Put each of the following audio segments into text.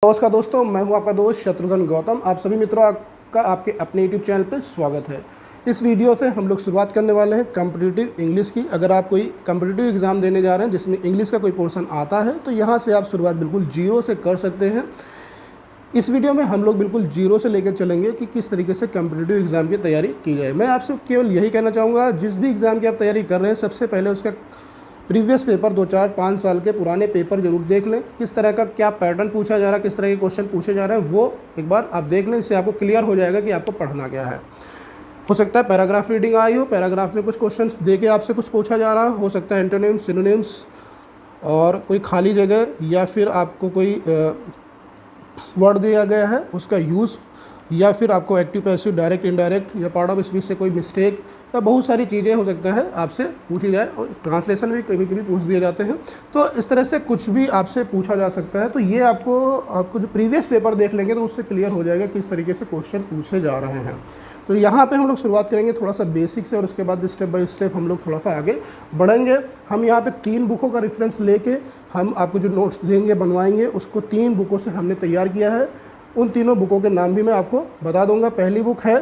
नमस्कार दोस्तों, मैं हूं आपका दोस्त शत्रुघ्न गौतम। आप सभी मित्रों का आपके अपने YouTube चैनल पर स्वागत है। इस वीडियो से हम लोग शुरुआत करने वाले हैं कॉम्पिटिटिव इंग्लिश की। अगर आप कोई कॉम्पिटिटिव एग्ज़ाम देने जा रहे हैं जिसमें इंग्लिश का कोई पोर्शन आता है तो यहाँ से आप शुरुआत बिल्कुल जीरो से कर सकते हैं। इस वीडियो में हम लोग बिल्कुल जीरो से लेकर चलेंगे कि किस तरीके से कॉम्पिटिटिव एग्ज़ाम की तैयारी की जाए। मैं आपसे केवल यही कहना चाहूँगा, जिस भी एग्ज़ाम की आप तैयारी कर रहे हैं सबसे पहले उसका प्रीवियस पेपर 2-4-5 साल के पुराने पेपर जरूर देख लें। किस तरह का क्या पैटर्न पूछा जा रहा है, किस तरह के क्वेश्चन पूछे जा रहे हैं, वो एक बार आप देख लें। इससे आपको क्लियर हो जाएगा कि आपको पढ़ना क्या है। हो सकता है पैराग्राफ रीडिंग आई हो, पैराग्राफ में कुछ क्वेश्चंस दे के आपसे कुछ पूछा जा रहा हो सकता है एंटोनिम्स, सिनोनिम्स और कोई खाली जगह, या फिर आपको कोई वर्ड दिया गया है उसका यूज़, या फिर आपको एक्टिव पैसिव डायरेक्ट इनडायरेक्ट या पार्ट ऑफ स्पीच से कोई मिस्टेक, या बहुत सारी चीज़ें हो सकता है आपसे पूछी जाए। और ट्रांसलेशन भी कभी कभी पूछ दिए जाते हैं। तो इस तरह से कुछ भी आपसे पूछा जा सकता है। तो ये आपको जो प्रीवियस पेपर देख लेंगे तो उससे क्लियर हो जाएगा किस तरीके से क्वेश्चन पूछे जा रहे हैं। तो यहाँ पे हम लोग शुरुआत करेंगे थोड़ा सा बेसिक से, और उसके बाद स्टेप बाय स्टेप हम लोग थोड़ा सा आगे बढ़ेंगे। हम यहाँ पे 3 बुकों का रेफरेंस लेके हम आपको जो नोट्स देंगे बनवाएंगे, उसको 3 बुकों से हमने तैयार किया है। उन तीनों बुकों के नाम भी मैं आपको बता दूंगा। पहली बुक है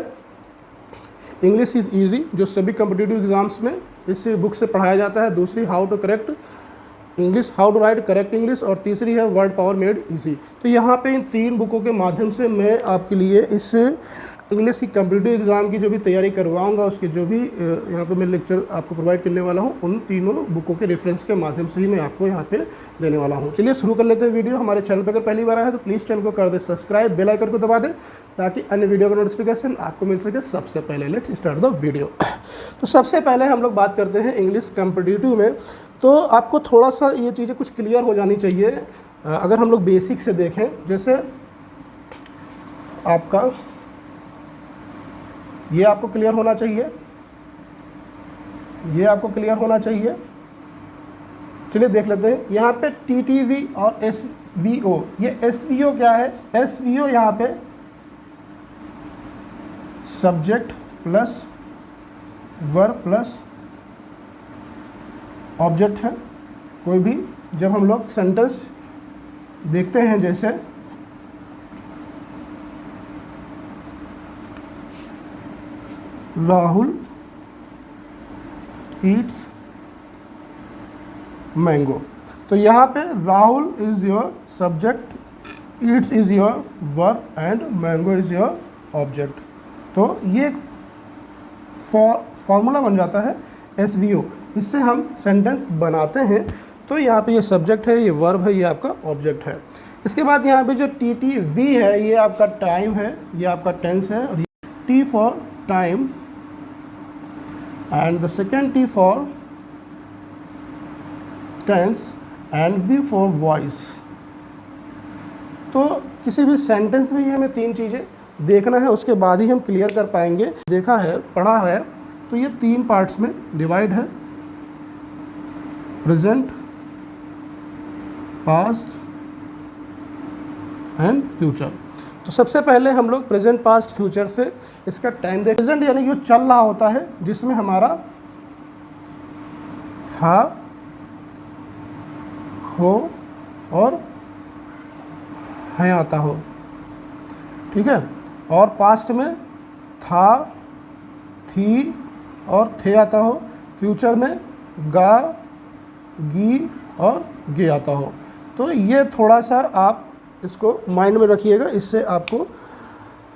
इंग्लिश इज़ ईजी, जो सभी कॉम्पिटिटिव एग्जाम्स में इस बुक से पढ़ाया जाता है। दूसरी how to correct English, how to write correct English, और तीसरी है वर्ड पावर मेड इजी। तो यहाँ पे इन 3 बुकों के माध्यम से मैं आपके लिए इस इंग्लिश की कॉम्पिटिटिव एग्ज़ाम की जो भी तैयारी करवाऊंगा, उसके जो भी यहाँ पे मैं लेक्चर आपको प्रोवाइड करने वाला हूँ, उन तीनों बुकों के रेफरेंस के माध्यम से ही मैं आपको यहाँ पे देने वाला हूँ। चलिए शुरू कर लेते हैं वीडियो। हमारे चैनल पर अगर पहली बार आया है तो प्लीज़ चैनल को कर दे सब्सक्राइब, बेल आइकन को दबा दें ताकि अन्य वीडियो का नोटिफिकेशन आपको मिल सके सबसे पहले। Let's start the video. तो सबसे पहले हम लोग बात करते हैं इंग्लिश कॉम्पिटिटिव में। तो आपको थोड़ा सा ये चीज़ें कुछ क्लियर हो जानी चाहिए। अगर हम लोग बेसिक से देखें, जैसे आपका ये आपको क्लियर होना चाहिए, ये आपको क्लियर होना चाहिए। चलिए देख लेते हैं। यहाँ पे TTV और SVO, ये SVO क्या है? SVO यहाँ पे subject plus verb plus object है। कोई भी जब हम लोग सेंटेंस देखते हैं, जैसे राहुल ईट्स मैंगो, तो यहाँ पे Rahul is your subject, Yeats is your verb and mango is your object. तो ये एक फॉर्मूला बन जाता है SVO। इससे हम सेंटेंस बनाते हैं। तो यहाँ पे ये सब्जेक्ट है, ये वर्ब है, ये आपका ऑब्जेक्ट है। इसके बाद यहाँ पे जो TTV है, ये आपका टाइम है, ये आपका टेंस है, और T for time and the second T for tense and V for voice। तो किसी भी सेंटेंस में ही हमें 3 चीज़ें देखना है, उसके बाद ही हम क्लियर कर पाएंगे। देखा है, पढ़ा है, तो ये 3 पार्ट्स में डिवाइड है, प्रेजेंट, पास्ट एंड फ्यूचर। तो सबसे पहले हम लोग प्रेजेंट, पास्ट, फ्यूचर से इसका टाइम देख। प्रेजेंट यानी जो चल रहा होता है, जिसमें हमारा हा, हो और है आता हो, ठीक है। और पास्ट में था, थी और थे आता हो। फ्यूचर में गा, गी और गे आता हो। तो ये थोड़ा सा आप इसको माइंड में रखिएगा, इससे आपको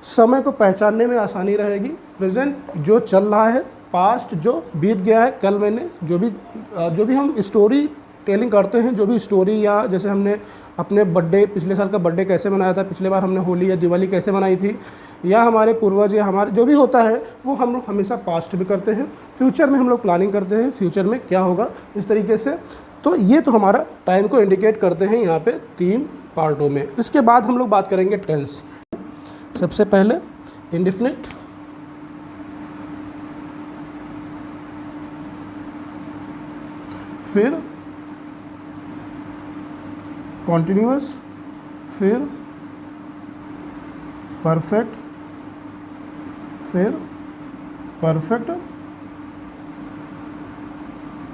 समय को पहचानने में आसानी रहेगी। प्रेजेंट जो चल रहा है, पास्ट जो बीत गया है, कल मैंने जो भी हम स्टोरी टेलिंग करते हैं, जो भी स्टोरी, या जैसे हमने अपने बर्थडे, पिछले साल का बर्थडे कैसे मनाया था, पिछले बार हमने होली या दिवाली कैसे मनाई थी, या हमारे पूर्वज या हमारे जो भी होता है, वो हम लोग हमेशा पास्ट भी करते हैं। फ्यूचर में हम लोग प्लानिंग करते हैं, फ्यूचर में क्या होगा, इस तरीके से। तो ये तो हमारा टाइम को इंडिकेट करते हैं यहाँ पे 3 पार्टों में। इसके बाद हम लोग बात करेंगे टेंस। सबसे पहले इंडेफिनिट, फिर कॉन्टिन्यूअस, फिर परफेक्ट, फिर परफेक्ट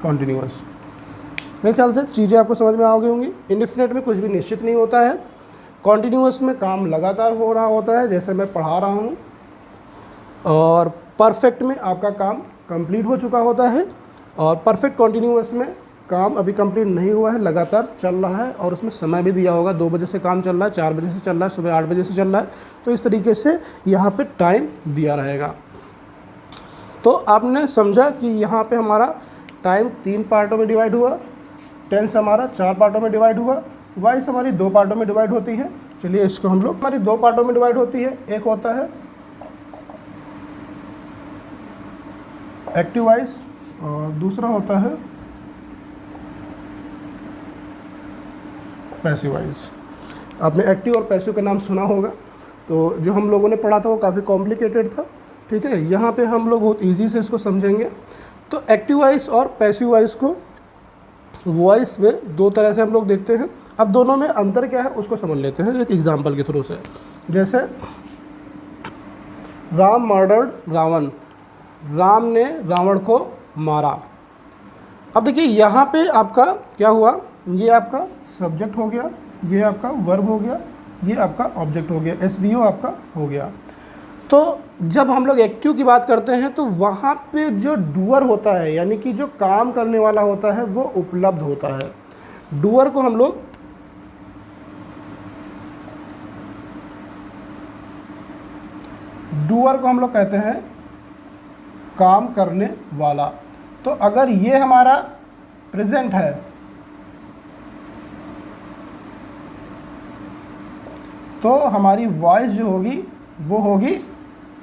कॉन्टिन्यूअस। मेरे ख्याल से चीज़ें आपको समझ में आ गई होंगी। इंडेफिनिट में कुछ भी निश्चित नहीं होता है। कॉन्टिन्यूअस में काम लगातार हो रहा होता है, जैसे मैं पढ़ा रहा हूँ। और परफेक्ट में आपका काम कंप्लीट हो चुका होता है, और परफेक्ट कॉन्टिन्यूअस में काम अभी कंप्लीट नहीं हुआ है, लगातार चल रहा है, और उसमें समय भी दिया होगा, 2 बजे से काम चल रहा है, 4 बजे से चल रहा है, सुबह 8 बजे से चल रहा है। तो इस तरीके से यहाँ पे टाइम दिया रहेगा। तो आपने समझा कि यहाँ पे हमारा टाइम 3 पार्टों में डिवाइड हुआ, टेंस हमारा 4 पार्टों में डिवाइड हुआ, वॉइस हमारी 2 पार्टों में डिवाइड होती है। चलिए इसको हम लोग, हमारी 2 पार्टों में डिवाइड होती है। एक होता है एक्टिव वॉइस और दूसरा होता है पैसिव वॉइस। आपने एक्टिव और पैसिव का नाम सुना होगा। तो जो हम लोगों ने पढ़ा था वो काफ़ी कॉम्प्लिकेटेड था, ठीक है। यहाँ पे हम लोग बहुत इजी से इसको समझेंगे। तो एक्टिव वॉइस और पैसिव वॉइस को वॉइस में 2 तरह से हम लोग देखते हैं। अब दोनों में अंतर क्या है उसको समझ लेते हैं एक एग्जांपल के थ्रू से। जैसे राम मर्डर्ड रावण, राम ने रावण को मारा। अब देखिए यहाँ पे आपका क्या हुआ, ये आपका सब्जेक्ट हो गया, ये आपका वर्ब हो गया, ये आपका ऑब्जेक्ट हो गया, SVO आपका हो गया। तो जब हम लोग एक्टिव की बात करते हैं तो वहाँ पे जो डूअर होता है, यानी कि जो काम करने वाला होता है, वो उपलब्ध होता है। डूअर को हम लोग कहते हैं काम करने वाला। तो अगर ये हमारा प्रेजेंट है तो हमारी वॉइस जो होगी वो होगी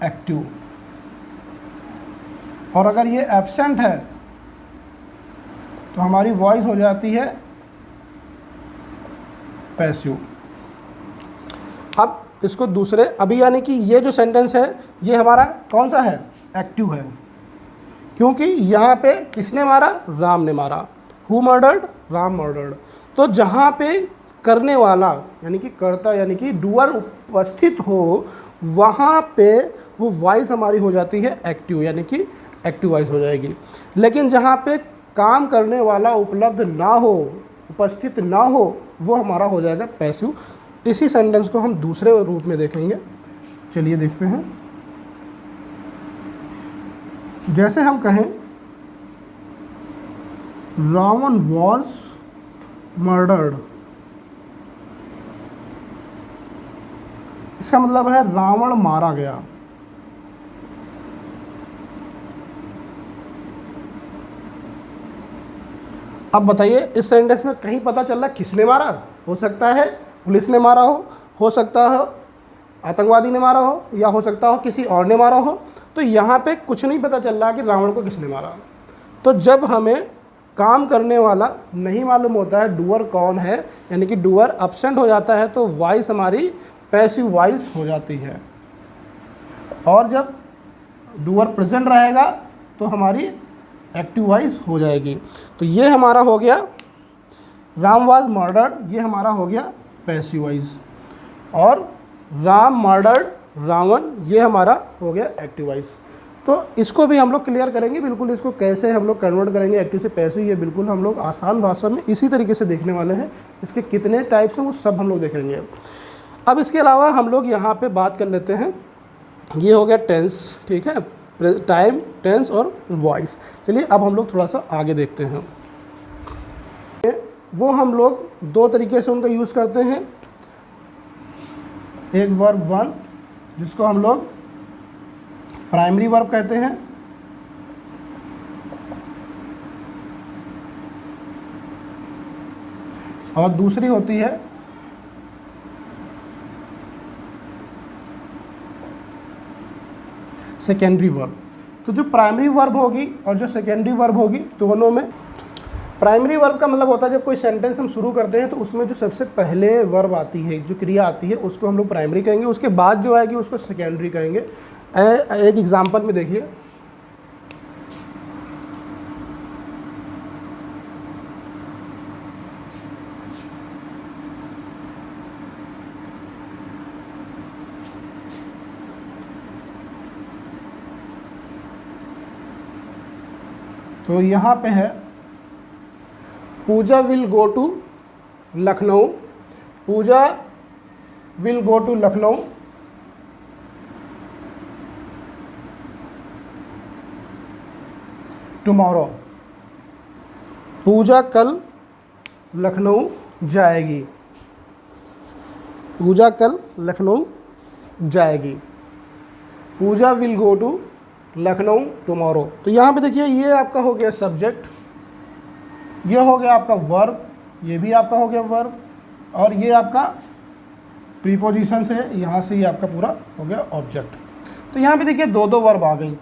एक्टिव, और अगर ये एब्सेंट है तो हमारी वॉइस हो जाती है पैसिव। अब इसको दूसरे, अभी यानी कि ये जो सेंटेंस है ये हमारा कौन सा है, एक्टिव है, क्योंकि यहाँ पे किसने मारा, राम ने मारा। Who murdered, Ram murdered. तो जहाँ पे करने वाला यानी कि कर्ता यानी कि डूअर उपस्थित हो, वहाँ पे वो वॉइस हमारी हो जाती है एक्टिव, यानी कि एक्टिव वॉइस हो जाएगी। लेकिन जहाँ पे काम करने वाला उपलब्ध ना हो, उपस्थित ना हो, वो हमारा हो जाएगा पैसिव। इसी सेंटेंस को हम दूसरे रूप में देखेंगे। चलिए देखते हैं। जैसे हम कहें रावण वॉज मर्डर्ड, इसका मतलब है रावण मारा गया। अब बताइए इस सेंटेंस में कहीं पता चल रहा किसने मारा? हो सकता है पुलिस ने मारा हो सकता है आतंकवादी ने मारा हो, या हो सकता हो किसी और ने मारा हो। तो यहाँ पे कुछ नहीं पता चल रहा कि रावण को किसने मारा। तो जब हमें काम करने वाला नहीं मालूम होता है डूअर कौन है, यानी कि डूअर एब्सेंट हो जाता है, तो वॉइस हमारी पैसिव वॉइस हो जाती है। और जब डूअर प्रेजेंट रहेगा तो हमारी एक्टिव वॉइस हो जाएगी। तो ये हमारा हो गया राम वाज मर्डर्ड, ये हमारा हो गया पैसिव वॉइस। और राम मर्डर्ड रावण, ये हमारा हो गया एक्टिव वॉइस। तो इसको भी हम लोग क्लियर करेंगे बिल्कुल, इसको कैसे हम लोग कन्वर्ट करेंगे एक्टिव से पैसिव, ये बिल्कुल हम लोग आसान भाषा में इसी तरीके से देखने वाले हैं। इसके कितने टाइप्स हैं वो सब हम लोग देखेंगे। अब इसके अलावा हम लोग यहाँ पे बात कर लेते हैं, ये हो गया टेंस, ठीक है, टाइम, टेंस और वॉइस। चलिए अब हम लोग थोड़ा सा आगे देखते हैं। वो हम लोग 2 तरीके से उनका यूज़ करते हैं। एक वर्ब 1 जिसको हम लोग प्राइमरी वर्ब कहते हैं, और दूसरी होती है सेकेंडरी वर्ब। तो जो प्राइमरी वर्ब होगी और जो सेकेंडरी वर्ब होगी, दोनों में प्राइमरी वर्ब का मतलब होता है जब कोई सेंटेंस हम शुरू करते हैं तो उसमें जो सबसे पहले वर्ब आती है, जो क्रिया आती है, उसको हम लोग प्राइमरी कहेंगे। उसके बाद जो आएगी उसको सेकेंडरी कहेंगे। एक एग्जांपल में देखिए, तो यहाँ पे है Pooja will go to Lucknow. Pooja will go to Lucknow, tomorrow. Pooja कल लखनऊ जाएगी, पूजा कल लखनऊ जाएगी। Pooja will go to Lucknow tomorrow. तो यहाँ पे देखिए ये आपका हो गया सब्जेक्ट, ये हो गया आपका वर्ब, ये भी आपका हो गया वर्ब, और ये आपका प्रीपोजिशन से, यहाँ से ये आपका पूरा हो गया ऑब्जेक्ट। तो यहाँ पे देखिए दो वर्ब आ गई,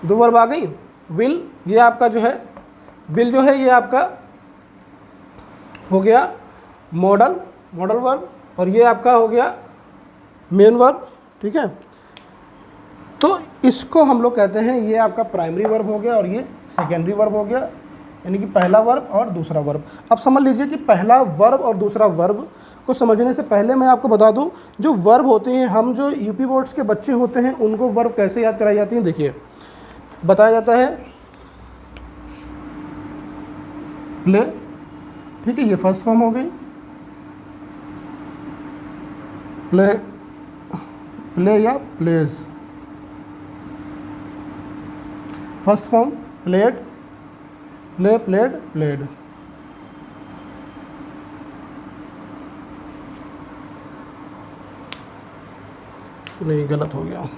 दो वर्ब आ गई। विल, ये आपका जो है विल जो है ये आपका हो गया मॉडल वर्ब, और ये आपका हो गया मेन वर्ब, ठीक है। तो इसको हम लोग कहते हैं ये आपका प्राइमरी वर्ब हो गया और ये सेकेंडरी वर्ब हो गया, यानी कि पहला वर्ब और दूसरा वर्ब। अब समझ लीजिए कि पहला वर्ब और दूसरा वर्ब को समझने से पहले मैं आपको बता दूं, जो वर्ब होते हैं, हम जो यूपी बोर्ड्स के बच्चे होते हैं उनको वर्ब कैसे याद कराई जाती हैं। देखिए बताया जाता है प्ले, ठीक है, ये फर्स्ट फॉर्म हो गई प्ले, प्ले या plays, first form played, play, played, played. नहीं, गलत हो गया।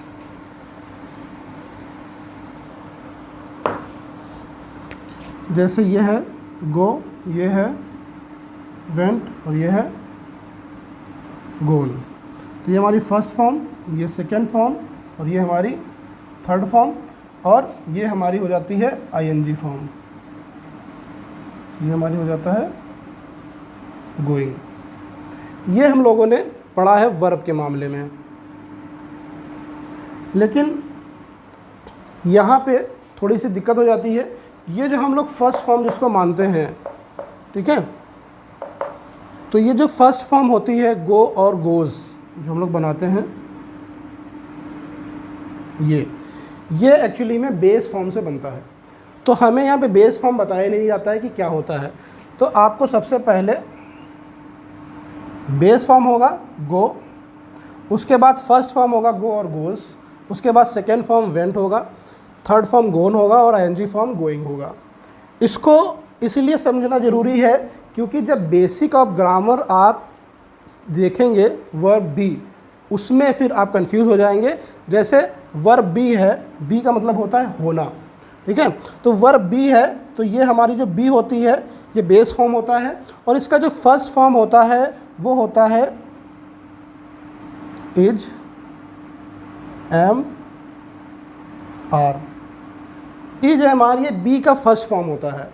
जैसे ये है गो, ये है वेंट और ये है गोन। तो ये हमारी फर्स्ट फॉर्म, ये सेकेंड फॉर्म और ये हमारी थर्ड फॉर्म, और ये हमारी हो जाती है आईएनजी फॉर्म, ये हमारी हो जाता है गोइंग। ये हम लोगों ने पढ़ा है वर्ब के मामले में। लेकिन यहाँ पे थोड़ी सी दिक्कत हो जाती है, ये जो हम लोग फर्स्ट फॉर्म जिसको मानते हैं, ठीक है, तो ये जो फर्स्ट फॉर्म होती है गो और गोज़ जो हम लोग बनाते हैं, ये एक्चुअली में बेस फॉर्म से बनता है। तो हमें यहाँ पे बेस फॉर्म बताया नहीं जाता है कि क्या होता है। तो आपको सबसे पहले बेस फॉर्म होगा गो, उसके बाद फर्स्ट फॉर्म होगा गो और गोज़, उसके बाद सेकेंड फॉर्म वेंट होगा, थर्ड फॉर्म गोन होगा और आईएनजी फॉर्म गोइंग होगा। इसको इसीलिए समझना ज़रूरी है क्योंकि जब बेसिक ऑफ ग्रामर आप देखेंगे वर्ब बी, उसमें फिर आप कंफ्यूज हो जाएंगे। जैसे वर्ब बी है, बी का मतलब होता है होना, ठीक है। तो वर्ब बी है तो ये हमारी जो बी होती है ये बेस फॉर्म होता है, और इसका जो फर्स्ट फॉर्म होता है वो होता है is, am, are. Is, am, are ये बी का फर्स्ट फॉर्म होता है,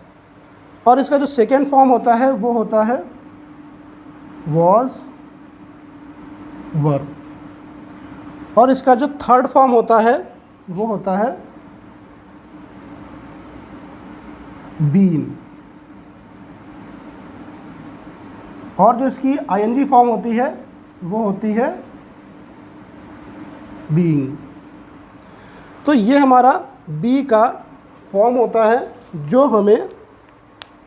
और इसका जो सेकेंड फॉर्म होता है वो होता है वॉज, वर्ब, और इसका जो थर्ड फॉर्म होता है वो होता है बीन, और जो इसकी आईएनजी फॉर्म होती है वो होती है बीइंग। तो ये हमारा बी का फॉर्म होता है जो हमें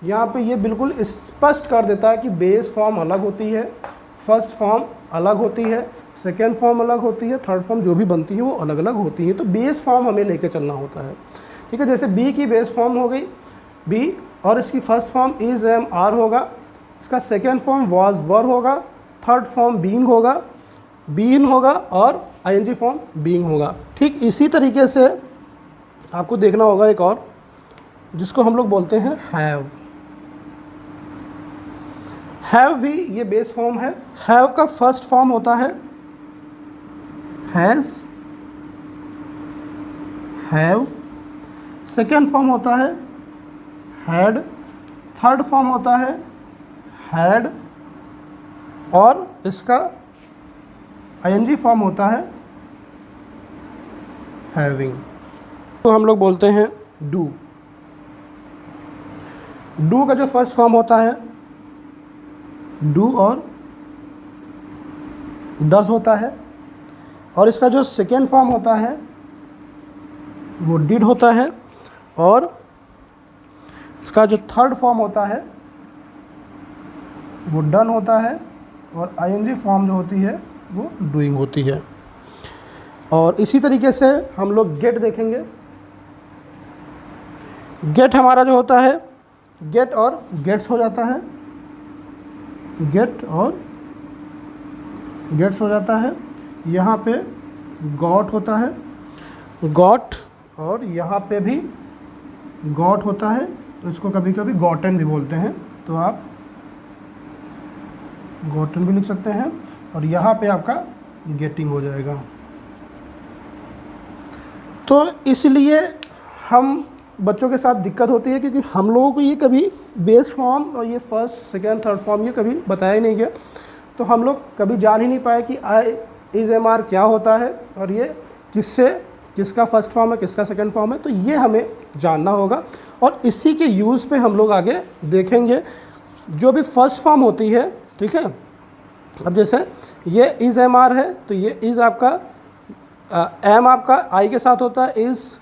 यहाँ पे ये बिल्कुल स्पष्ट कर देता है कि बेस फॉर्म अलग होती है, फर्स्ट फॉर्म अलग होती है, सेकेंड फॉर्म अलग होती है, थर्ड फॉर्म जो भी बनती है वो अलग अलग होती है। तो बेस फॉर्म हमें लेके चलना होता है, ठीक है। जैसे बी की बेस फॉर्म हो गई बी, और इसकी first form is, am, are होगा, इसका सेकेंड फॉर्म वॉज, वर होगा, थर्ड फॉर्म बीइंग होगा, बीइंग होगा, और आईएनजी फॉर्म बीइंग होगा। ठीक इसी तरीके से आपको देखना होगा एक और जिसको हम लोग बोलते हैं हैव। हैव भी ये बेस फॉर्म है। हैव का फर्स्ट फॉर्म होता है हैज़, हैव, सेकेंड फॉर्म होता है हैड, थर्ड फॉर्म होता है हैड, और इसका आईएनजी फॉर्म होता है हैविंग। तो हम लोग बोलते हैं डू। डू का जो फर्स्ट फॉर्म होता है डू और डज होता है, और इसका जो सेकेंड फॉर्म होता है वो डिड होता है, और इसका जो थर्ड फॉर्म होता है वो डन होता है, और आईएनजी फॉर्म जो होती है वो डूइंग होती है। और इसी तरीके से हम लोग गेट देखेंगे। गेट हमारा जो होता है, गेट और गेट्स हो जाता है, गेट और गेट्स हो जाता है। यहाँ पे गॉट होता है, गॉट, और यहाँ पे भी गॉट होता है, तो इसको कभी कभी गॉटन भी बोलते हैं, तो आप गॉटन भी लिख सकते हैं। और यहाँ पे आपका गेटिंग हो जाएगा। तो इसलिए हम बच्चों के साथ दिक्कत होती है, क्योंकि हम लोगों को ये कभी बेस फॉर्म और ये फर्स्ट, सेकेंड, थर्ड फॉर्म ये कभी बताया ही नहीं गया, तो हम लोग कभी जान ही नहीं पाए कि आई इज एम आर क्या होता है और ये किसका फर्स्ट फॉर्म है, किसका सेकेंड फॉर्म है। तो ये हमें जानना होगा और इसी के यूज़ पे हम लोग आगे देखेंगे। जो भी फर्स्ट फॉर्म होती है, ठीक है, अब जैसे ये इज एम आर है, तो ये इज आपका एम आपका आई के साथ होता है, इज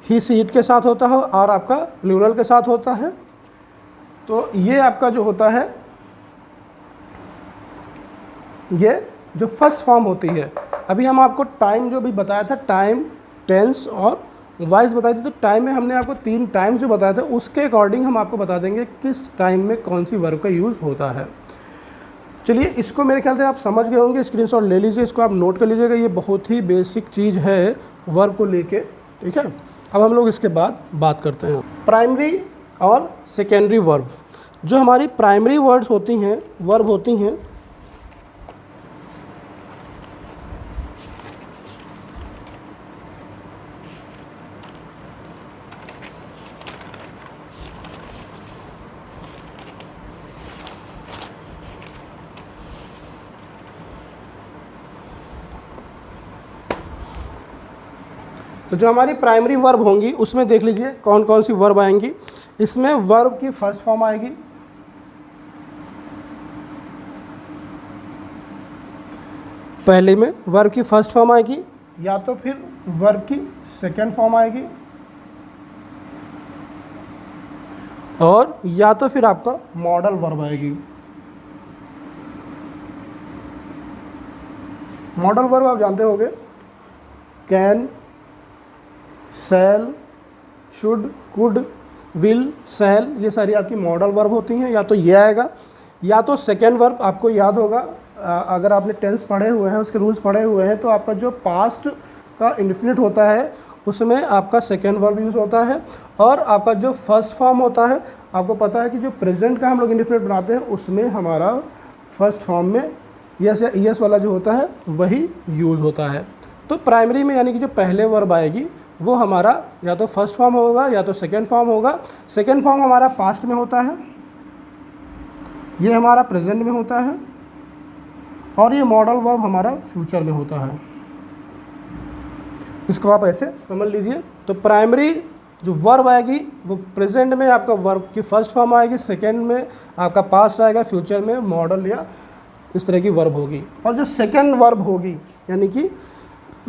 ही सी इट के साथ होता है, और आपका प्लूरल के साथ होता है। तो ये आपका जो होता है, ये जो फर्स्ट फॉर्म होती है। अभी हम आपको टाइम जो भी बताया था, टाइम, टेंस और वॉइस बताई थी, तो टाइम में हमने आपको 3 टाइम्स जो बताया था, उसके अकॉर्डिंग हम आपको बता देंगे किस टाइम में कौन सी वर्ब का यूज़ होता है। चलिए, इसको मेरे ख्याल से आप समझ गए होंगे, स्क्रीनशॉट ले लीजिए, इसको आप नोट कर लीजिएगा। ये बहुत ही बेसिक चीज़ है वर्ब को लेके, ठीक है। अब हम लोग इसके बाद बात करते हैं प्राइमरी और सेकेंडरी वर्ब। जो हमारी प्राइमरी वर्ड्स होती हैं, वर्ब होती हैं, तो जो हमारी प्राइमरी वर्ब होंगी उसमें देख लीजिए कौन कौन सी वर्ब आएंगी। इसमें वर्ब की फर्स्ट फॉर्म आएगी, पहले में वर्ब की फर्स्ट फॉर्म आएगी, या तो फिर वर्ब की सेकेंड फॉर्म आएगी, और या तो फिर आपका मॉडल वर्ब आएगी। मॉडल वर्ब आप जानते होंगे, can, shall, should, could, will, shall, ये सारी आपकी मॉडल वर्ब होती हैं। या तो ये आएगा, या तो सेकेंड वर्ब। आपको याद होगा, अगर आपने टेंस पढ़े हुए हैं, उसके रूल्स पढ़े हुए हैं, तो आपका जो पास्ट का इंडेफिनिट होता है उसमें आपका सेकेंड वर्ब यूज़ होता है, और आपका जो फर्स्ट फॉर्म होता है, आपको पता है कि जो प्रेजेंट का हम लोग इंडेफिनिट बनाते हैं उसमें हमारा फर्स्ट फॉर्म में यस या ईएस वाला जो होता है वही यूज़ होता है। तो प्राइमरी में यानी कि जो पहले वर्ब आएगी वो हमारा या तो फर्स्ट फॉर्म होगा या तो सेकेंड फॉर्म होगा। सेकेंड फॉर्म हमारा पास्ट में होता है, ये हमारा प्रेजेंट में होता है, और ये मॉडल वर्ब हमारा फ्यूचर में होता है। इसको आप ऐसे समझ लीजिए। तो प्राइमरी जो वर्ब आएगी वो प्रेजेंट में आपका वर्ब की फर्स्ट फॉर्म आएगी, सेकेंड में आपका पास्ट आएगा, फ्यूचर में मॉडल या इस तरह की वर्ब होगी। और जो सेकेंड वर्ब होगी यानी कि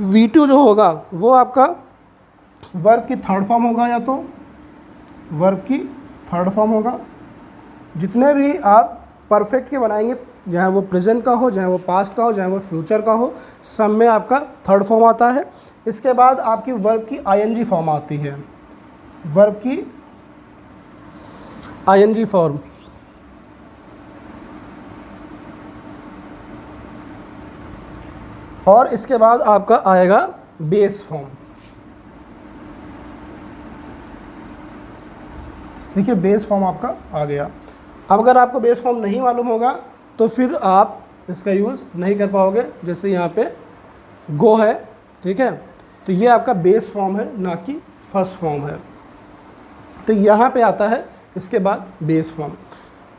V2 जो होगा वो आपका वर्ब की थर्ड फॉर्म होगा, या तो वर्ब की थर्ड फॉर्म होगा। जितने भी आप परफेक्ट के बनाएंगे, चाहे वो प्रेजेंट का हो, चाहे वो पास्ट का हो, चाहे वो फ्यूचर का हो, सब में आपका थर्ड फॉर्म आता है। इसके बाद आपकी वर्ब की आईएनजी फॉर्म आती है, वर्ब की आईएनजी फॉर्म। और इसके बाद आपका आएगा बेस फॉर्म। देखिए बेस फॉर्म आपका आ गया। अब अगर आपको बेस फॉर्म नहीं मालूम होगा तो फिर आप इसका यूज़ नहीं कर पाओगे। जैसे यहाँ पे गो है, ठीक है, तो ये आपका बेस फॉर्म है, ना कि फर्स्ट फॉर्म है। तो यहाँ पे आता है इसके बाद बेस फॉर्म।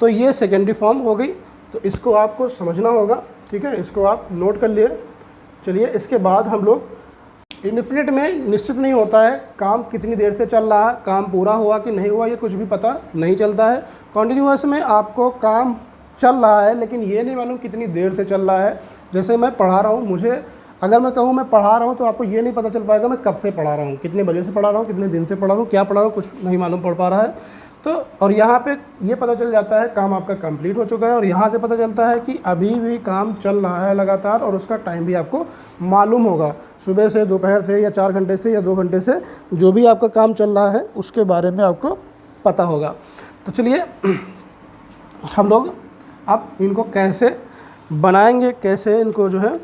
तो ये सेकेंडरी फॉर्म हो गई। तो इसको आपको समझना होगा, ठीक है, इसको आप नोट कर लिए। चलिए, इसके बाद हम लोग इंडेफिनिट में निश्चित नहीं होता है काम कितनी देर से चल रहा है, काम पूरा हुआ कि नहीं हुआ ये कुछ भी पता नहीं चलता है। कॉन्टिन्यूअस में आपको काम चल रहा है लेकिन ये नहीं मालूम कितनी देर से चल रहा है। जैसे मैं पढ़ा रहा हूँ, मुझे अगर मैं कहूँ मैं पढ़ा रहा हूँ तो आपको ये नहीं पता चल पाएगा मैं कब से पढ़ा रहा हूँ, कितने बजे से पढ़ा रहा हूँ, कितने दिन से पढ़ा रहा हूँ, क्या पढ़ा रहा हूँ, कुछ नहीं मालूम पड़ पा रहा है। तो और यहाँ पे ये पता चल जाता है काम आपका कंप्लीट हो चुका है, और यहाँ से पता चलता है कि अभी भी काम चल रहा है लगातार, और उसका टाइम भी आपको मालूम होगा, सुबह से, दोपहर से, या 4 घंटे से, या 2 घंटे से, जो भी आपका काम चल रहा है उसके बारे में आपको पता होगा। तो चलिए हम लोग अब इनको कैसे बनाएंगे, कैसे इनको जो है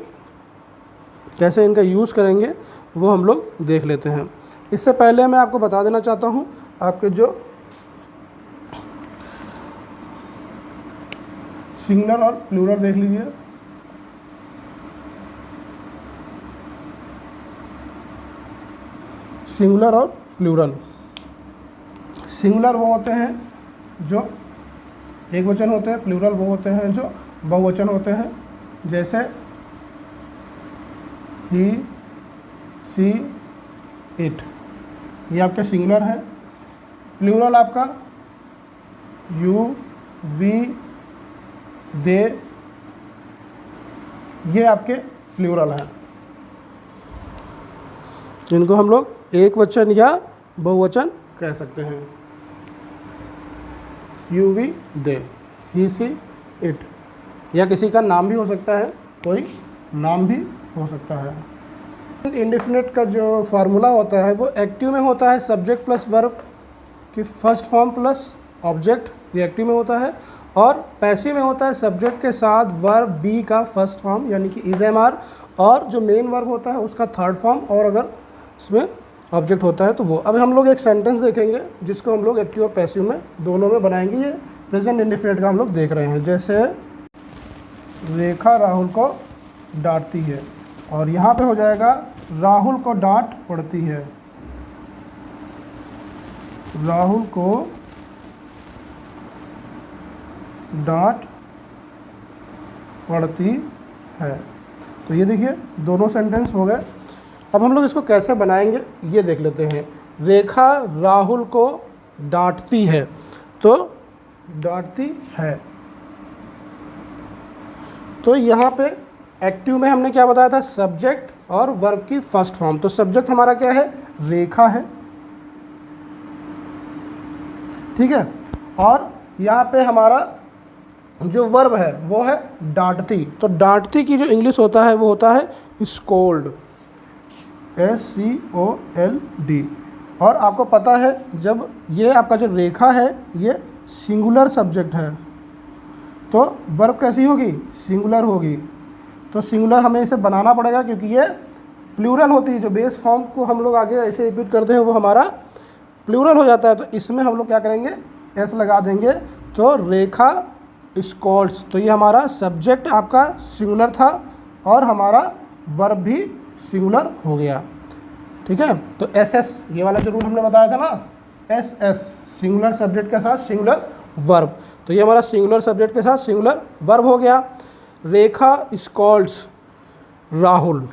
कैसे इनका यूज़ करेंगे वो हम लोग देख लेते हैं। इससे पहले मैं आपको बता देना चाहता हूँ, आपके जो सिंगुलर और प्लूरल देख लीजिए। सिंगुलर और प्लूरल, सिंगुलर वो होते हैं जो एक वचन होते हैं, प्लूरल वो होते हैं जो बहुवचन होते हैं, जैसे ही, सी, इट, ये आपके सिंगुलर है। प्लूरल आपका यू, वी, दे, ये आपके प्लूरल हैं, जिनको हम लोग एक वचन या बहुवचन कह सकते हैं। You, we, they, he, she, it, या किसी का नाम भी हो सकता है, कोई नाम भी हो सकता है। इंडेफिनिट का जो फार्मूला होता है वो एक्टिव में होता है सब्जेक्ट प्लस वर्ब की फर्स्ट फॉर्म प्लस ऑब्जेक्ट, ये एक्टिव में होता है, और पैसिव में होता है सब्जेक्ट के साथ वर्ब बी का फर्स्ट फॉर्म यानी कि इज एम आर, और जो मेन वर्ब होता है उसका थर्ड फॉर्म, और अगर इसमें ऑब्जेक्ट होता है तो वो। अब हम लोग एक सेंटेंस देखेंगे जिसको हम लोग एक्टिव और पैसिव में दोनों में बनाएंगे। ये प्रेजेंट इंडेफिनिट का हम लोग देख रहे हैं, जैसे रेखा राहुल को डांटती है, और यहाँ पे हो जाएगा राहुल को डांट पड़ती है, राहुल को डांट पड़ती है। तो ये देखिए दोनों सेंटेंस हो गए। अब हम लोग इसको कैसे बनाएंगे ये देख लेते हैं। रेखा राहुल को डांटती है, तो डांटती है, तो यहाँ पे एक्टिव में हमने क्या बताया था, सब्जेक्ट और वर्ब की फर्स्ट फॉर्म। तो सब्जेक्ट हमारा क्या है, रेखा है, ठीक है, और यहाँ पे हमारा जो वर्ब है वो है डांटती। तो डांटती की जो इंग्लिश होता है वो होता है स्कोल्ड, SCOLD। और आपको पता है जब ये आपका जो रेखा है ये सिंगुलर सब्जेक्ट है तो वर्ब कैसी होगी, सिंगुलर होगी। तो सिंगुलर हमें इसे बनाना पड़ेगा क्योंकि ये प्लूरल होती है, जो बेस फॉर्म को हम लोग आगे ऐसे रिपीट करते हैं वो हमारा प्लूरल हो जाता है। तो इसमें हम लोग क्या करेंगे, एस लगा देंगे, तो रेखा स्कॉल्ड्स। तो ये हमारा सब्जेक्ट आपका सिंगुलर था और हमारा वर्ब भी सिंगुलर हो गया, ठीक है। तो SS ये वाला जो रूल हमने बताया था ना, SS सिंगुलर सब्जेक्ट के साथ सिंगुलर वर्ब। तो ये हमारा सिंगुलर सब्जेक्ट के साथ सिंगुलर वर्ब हो गया। रेखा स्कॉल्ड्स राहुल,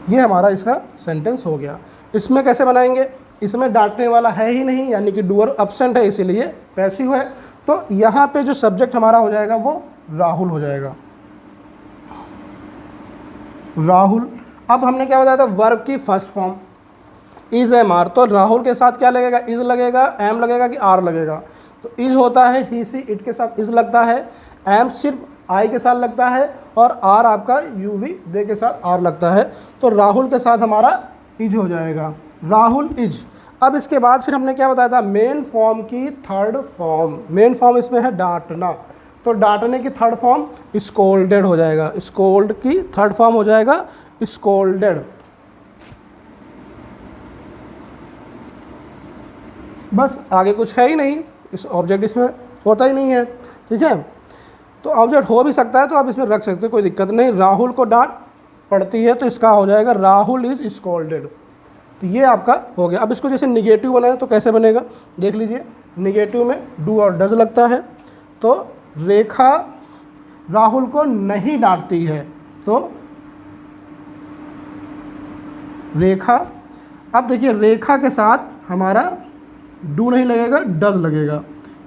ये हमारा इसका सेंटेंस हो गया। इसमें कैसे बनाएंगे, इसमें डांटने वाला है ही नहीं, यानी कि डूअर एब्सेंट है, इसीलिए पैसिव है। तो यहाँ पे जो सब्जेक्ट हमारा हो जाएगा वो राहुल हो जाएगा, राहुल। अब हमने क्या बताया था, वर्ब की first form is am are. तो राहुल के साथ क्या लगेगा, इज लगेगा, एम लगेगा कि आर लगेगा। तो इज होता है ही सी इट के साथ इज लगता है, एम सिर्फ आई के साथ लगता है, और आर आपका यू वी दे के साथ आर लगता है। तो राहुल के साथ हमारा इज हो जाएगा, राहुल इज। अब इसके बाद फिर हमने क्या बताया था, मेन फॉर्म की थर्ड फॉर्म। मेन फॉर्म इसमें है डांटना, तो डांटने की थर्ड फॉर्म स्कोल्डेड हो जाएगा, स्कोल्ड की थर्ड फॉर्म हो जाएगा स्कोल्डेड। बस आगे कुछ है ही नहीं, इस ऑब्जेक्ट इसमें होता ही नहीं है, ठीक है। तो ऑब्जेक्ट हो भी सकता है तो आप इसमें रख सकते हो, कोई दिक्कत नहीं। राहुल को डांट पड़ती है तो इसका हो जाएगा राहुल इज स्कोल्डेड। तो ये आपका हो गया। अब इसको जैसे निगेटिव बनाए तो कैसे बनेगा, देख लीजिए। निगेटिव में डू और डज लगता है, तो रेखा राहुल को नहीं डांटती है, तो रेखा। अब देखिए रेखा के साथ हमारा डू नहीं लगेगा, डज लगेगा,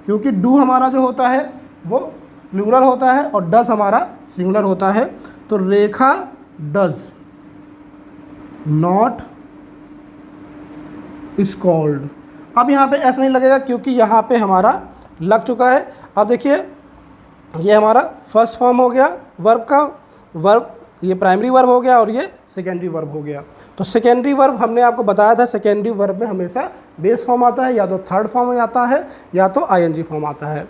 क्योंकि डू हमारा जो होता है वो प्लूरल होता है और डज हमारा सिंगुलर होता है। तो रेखा डज नॉट स्कॉल्ड। अब यहाँ पे एस नहीं लगेगा क्योंकि यहाँ पे हमारा लग चुका है। अब देखिए ये हमारा फर्स्ट फॉर्म हो गया वर्ब का, वर्ब ये प्राइमरी वर्ब हो गया और ये सेकेंडरी वर्ब हो गया। तो सेकेंडरी वर्ब हमने आपको बताया था, सेकेंडरी वर्ब में हमेशा बेस फॉर्म आता है, या तो थर्ड फॉर्म आता है या तो आईएनजी फॉर्म आता है।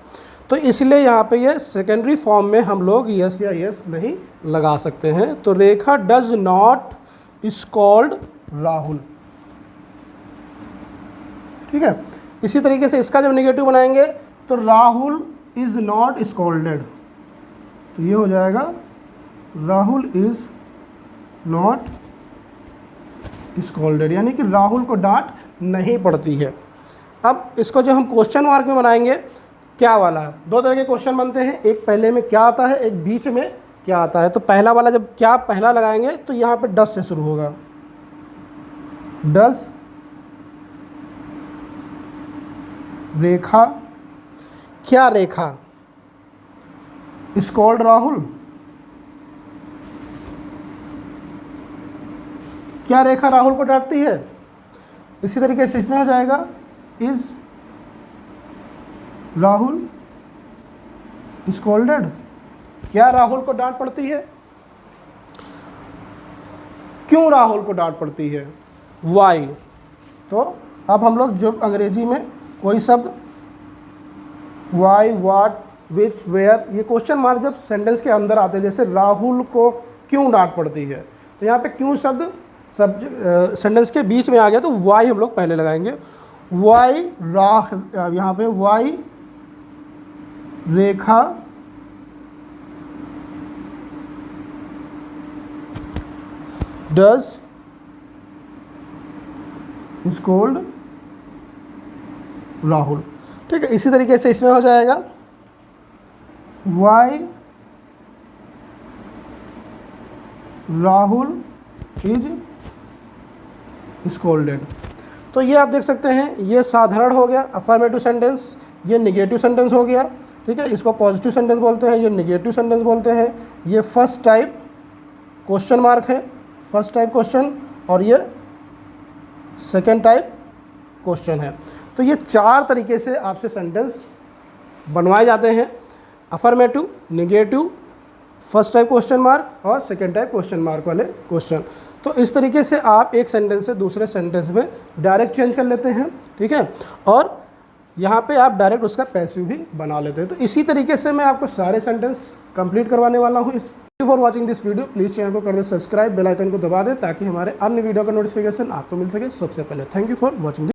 तो इसलिए यहाँ पे ये सेकेंडरी फॉर्म में हम लोग यस या यस नहीं लगा सकते हैं। तो रेखा डज नॉट स्कॉल्ड राहुल, ठीक है। इसी तरीके से इसका जब नेगेटिव बनाएंगे तो राहुल इज़ नॉट स्कॉल्डेड, तो ये हो जाएगा राहुल इज़ नॉट स्कॉल्डेड, यानी कि राहुल को डांट नहीं पड़ती है। अब इसको जो हम क्वेश्चन मार्क में बनाएंगे, क्या वाला, दो तरह के क्वेश्चन बनते हैं, एक पहले में क्या आता है, एक बीच में क्या आता है। तो पहला वाला जब क्या पहला लगाएंगे तो यहाँ पे डस से शुरू होगा, डस रेखा, क्या रेखा स्कॉल्ड राहुल, क्या रेखा राहुल को डांटती है। इसी तरीके से इसमें हो जाएगा इज राहुल स्कॉल्डेड, क्या राहुल को डांट पड़ती है, क्यों राहुल को डांट पड़ती है, वाई। तो अब हम लोग जो अंग्रेजी में कोई शब्द वाई, वाट, विच, वेयर, ये क्वेश्चन मार्क जब सेंटेंस के अंदर आते हैं, जैसे राहुल को क्यों डांट पड़ती है, तो यहाँ पे क्यों शब्द सेंटेंस के बीच में आ गया, तो वाई हम लोग पहले लगाएंगे। वाई यहाँ पे why Rekha does scold Rahul, ठीक है। इसी तरीके से इसमें हो जाएगा वाई राहुल इज स्कॉल्डेड। तो ये आप देख सकते हैं, ये साधारण हो गया अफर्मेटिव सेंटेंस, ये निगेटिव सेंटेंस हो गया, ठीक है। इसको पॉजिटिव सेंटेंस बोलते हैं, ये निगेटिव सेंटेंस बोलते हैं। ये फर्स्ट टाइप क्वेश्चन मार्क है, फर्स्ट टाइप क्वेश्चन, और ये सेकेंड टाइप क्वेश्चन है। तो ये चार तरीके से आपसे सेंटेंस बनवाए जाते हैं, affirmative, negative, first type question mark और सेकेंड टाइप क्वेश्चन मार्क वाले क्वेश्चन। तो इस तरीके से आप एक सेंटेंस से दूसरे सेंटेंस में डायरेक्ट चेंज कर लेते हैं, ठीक है। और यहाँ पे आप डायरेक्ट उसका पैसिव भी बना लेते हैं। तो इसी तरीके से मैं आपको सारे सेंटेंस कंप्लीट करवाने वाला हूँ। For watching this video, please channel को कर दे सब्सक्राइब, बेल आइकन को दबा दें ताकि हमारे अन्य वीडियो का नोटिफिकेशन आपको मिल सके सबसे पहले। Thank you for watching.